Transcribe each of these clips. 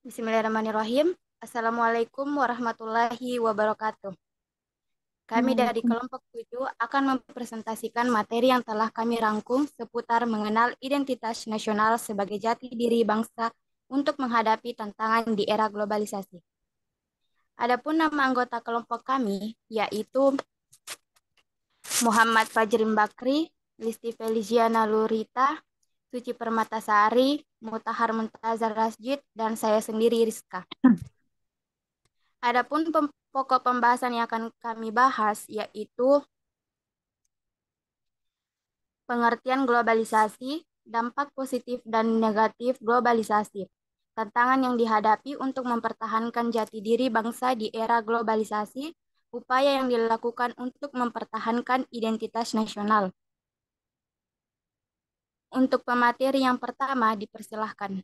Bismillahirrahmanirrahim. Assalamualaikum warahmatullahi wabarakatuh. Kami dari Waalaikumsalam. kelompok 7 akan mempresentasikan materi yang telah kami rangkum seputar mengenal identitas nasional sebagai jati diri bangsa untuk menghadapi tantangan di era globalisasi. Adapun nama anggota kelompok kami yaitu Muhammad Fajrin Bakri, Listi Feliziana Lurita, Suci Permatasari, Mutahar Muntazar Rasjid, dan saya sendiri Rizka. Adapun pokok pembahasan yang akan kami bahas yaitu pengertian globalisasi, dampak positif dan negatif globalisasi, tantangan yang dihadapi untuk mempertahankan jati diri bangsa di era globalisasi, upaya yang dilakukan untuk mempertahankan identitas nasional. Untuk pemateri yang pertama, dipersilahkan.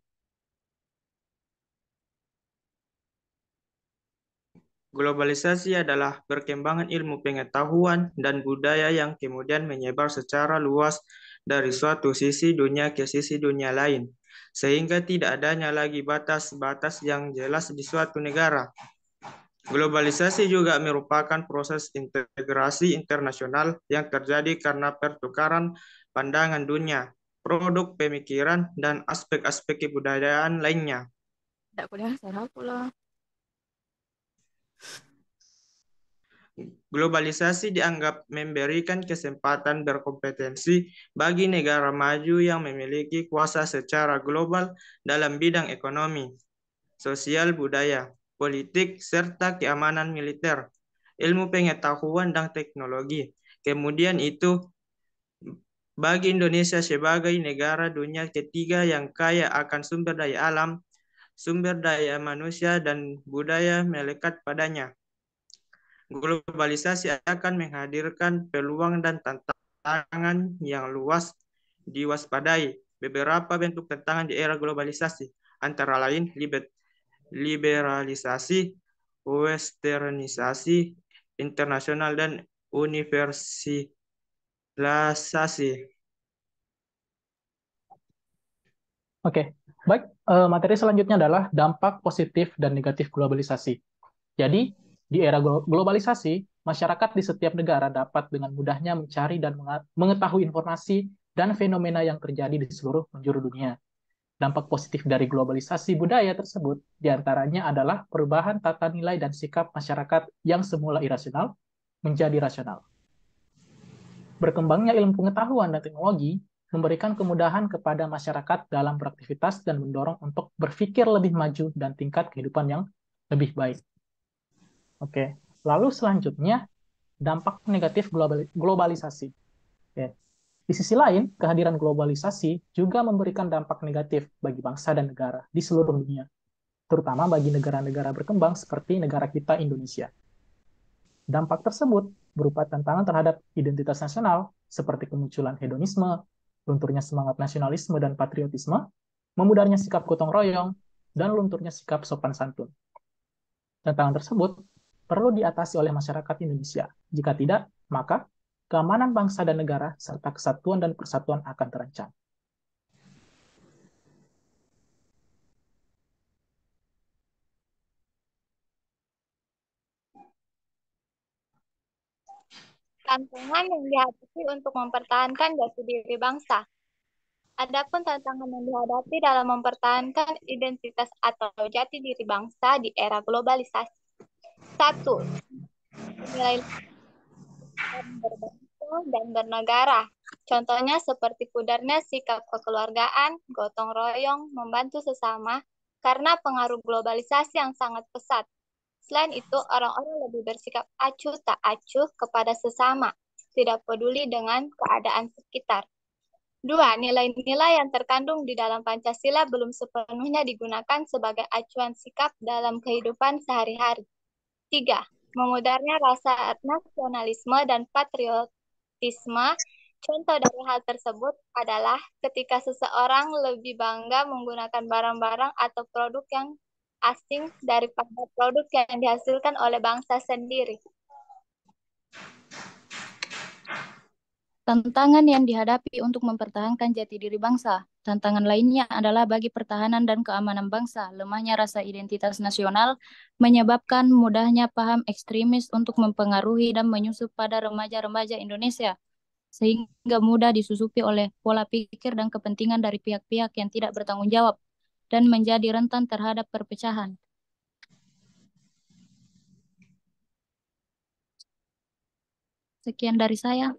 Globalisasi adalah perkembangan ilmu pengetahuan dan budaya yang kemudian menyebar secara luas dari suatu sisi dunia ke sisi dunia lain, sehingga tidak adanya lagi batas-batas yang jelas di suatu negara. Globalisasi juga merupakan proses integrasi internasional yang terjadi karena pertukaran pandangan dunia, produk pemikiran, dan aspek-aspek kebudayaan lainnya. Tidak boleh, saya pula. Globalisasi dianggap memberikan kesempatan berkompetensi bagi negara maju yang memiliki kuasa secara global dalam bidang ekonomi, sosial budaya, politik, serta keamanan militer, ilmu pengetahuan dan teknologi. Kemudian itu bagi Indonesia sebagai negara dunia ketiga yang kaya akan sumber daya alam, sumber daya manusia, dan budaya melekat padanya. Globalisasi akan menghadirkan peluang dan tantangan yang luas diwaspadai. Beberapa bentuk tantangan di era globalisasi, antara lain liberalisasi, westernisasi, internasional, dan universalisasi. Oke, baik. Materi selanjutnya adalah dampak positif dan negatif globalisasi. Jadi, di era globalisasi, masyarakat di setiap negara dapat dengan mudahnya mencari dan mengetahui informasi dan fenomena yang terjadi di seluruh penjuru dunia. Dampak positif dari globalisasi budaya tersebut diantaranya adalah perubahan tata nilai dan sikap masyarakat yang semula irasional menjadi rasional. Berkembangnya ilmu pengetahuan dan teknologi memberikan kemudahan kepada masyarakat dalam beraktivitas dan mendorong untuk berpikir lebih maju dan tingkat kehidupan yang lebih baik. Oke, lalu selanjutnya dampak negatif globalisasi. Oke. Di sisi lain, kehadiran globalisasi juga memberikan dampak negatif bagi bangsa dan negara di seluruh dunia, terutama bagi negara-negara berkembang seperti negara kita Indonesia. Dampak tersebut berupa tantangan terhadap identitas nasional, seperti kemunculan hedonisme, lunturnya semangat nasionalisme dan patriotisme, memudarnya sikap gotong royong, dan lunturnya sikap sopan santun. Tantangan tersebut perlu diatasi oleh masyarakat Indonesia. Jika tidak, maka keamanan bangsa dan negara serta kesatuan dan persatuan akan terancam. Tantangan yang dihadapi untuk mempertahankan jati diri bangsa. Adapun tantangan yang dihadapi dalam mempertahankan identitas atau jati diri bangsa di era globalisasi. Satu, nilai berbangsa dan bernegara. Contohnya seperti pudarnya sikap kekeluargaan, gotong royong, membantu sesama, karena pengaruh globalisasi yang sangat pesat. Selain itu, orang-orang lebih bersikap acuh tak acuh kepada sesama, tidak peduli dengan keadaan sekitar. Dua, nilai-nilai yang terkandung di dalam Pancasila belum sepenuhnya digunakan sebagai acuan sikap dalam kehidupan sehari-hari. Tiga, memudarnya rasa nasionalisme dan patriotisme. Contoh dari hal tersebut adalah ketika seseorang lebih bangga menggunakan barang-barang atau produk yang asing daripada produk yang dihasilkan oleh bangsa sendiri. Tantangan yang dihadapi untuk mempertahankan jati diri bangsa. Tantangan lainnya adalah bagi pertahanan dan keamanan bangsa. Lemahnya rasa identitas nasional menyebabkan mudahnya paham ekstremis untuk mempengaruhi dan menyusup pada remaja-remaja Indonesia, sehingga mudah disusupi oleh pola pikir dan kepentingan dari pihak-pihak yang tidak bertanggung jawab dan menjadi rentan terhadap perpecahan. Sekian dari saya.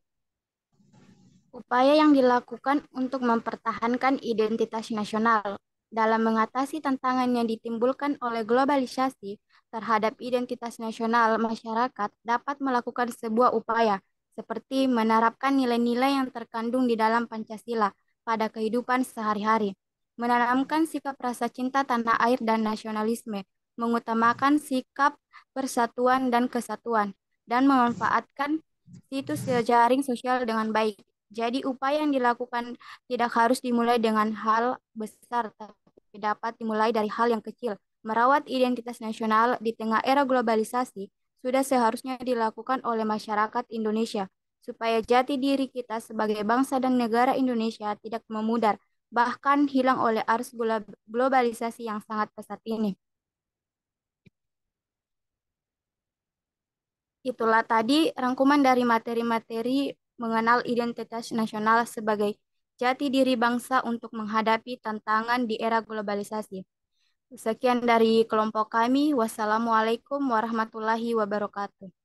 Upaya yang dilakukan untuk mempertahankan identitas nasional dalam mengatasi tantangan yang ditimbulkan oleh globalisasi terhadap identitas nasional masyarakat dapat melakukan sebuah upaya seperti menerapkan nilai-nilai yang terkandung di dalam Pancasila pada kehidupan sehari-hari, menanamkan sikap rasa cinta tanah air dan nasionalisme, mengutamakan sikap persatuan dan kesatuan, dan memanfaatkan situs jejaring sosial dengan baik. Jadi upaya yang dilakukan tidak harus dimulai dengan hal besar, tapi dapat dimulai dari hal yang kecil. Merawat identitas nasional di tengah era globalisasi sudah seharusnya dilakukan oleh masyarakat Indonesia, supaya jati diri kita sebagai bangsa dan negara Indonesia tidak memudar, bahkan hilang oleh arus globalisasi yang sangat pesat ini. Itulah tadi rangkuman dari materi-materi mengenal identitas nasional sebagai jati diri bangsa untuk menghadapi tantangan di era globalisasi. Sekian dari kelompok kami. Wassalamualaikum warahmatullahi wabarakatuh.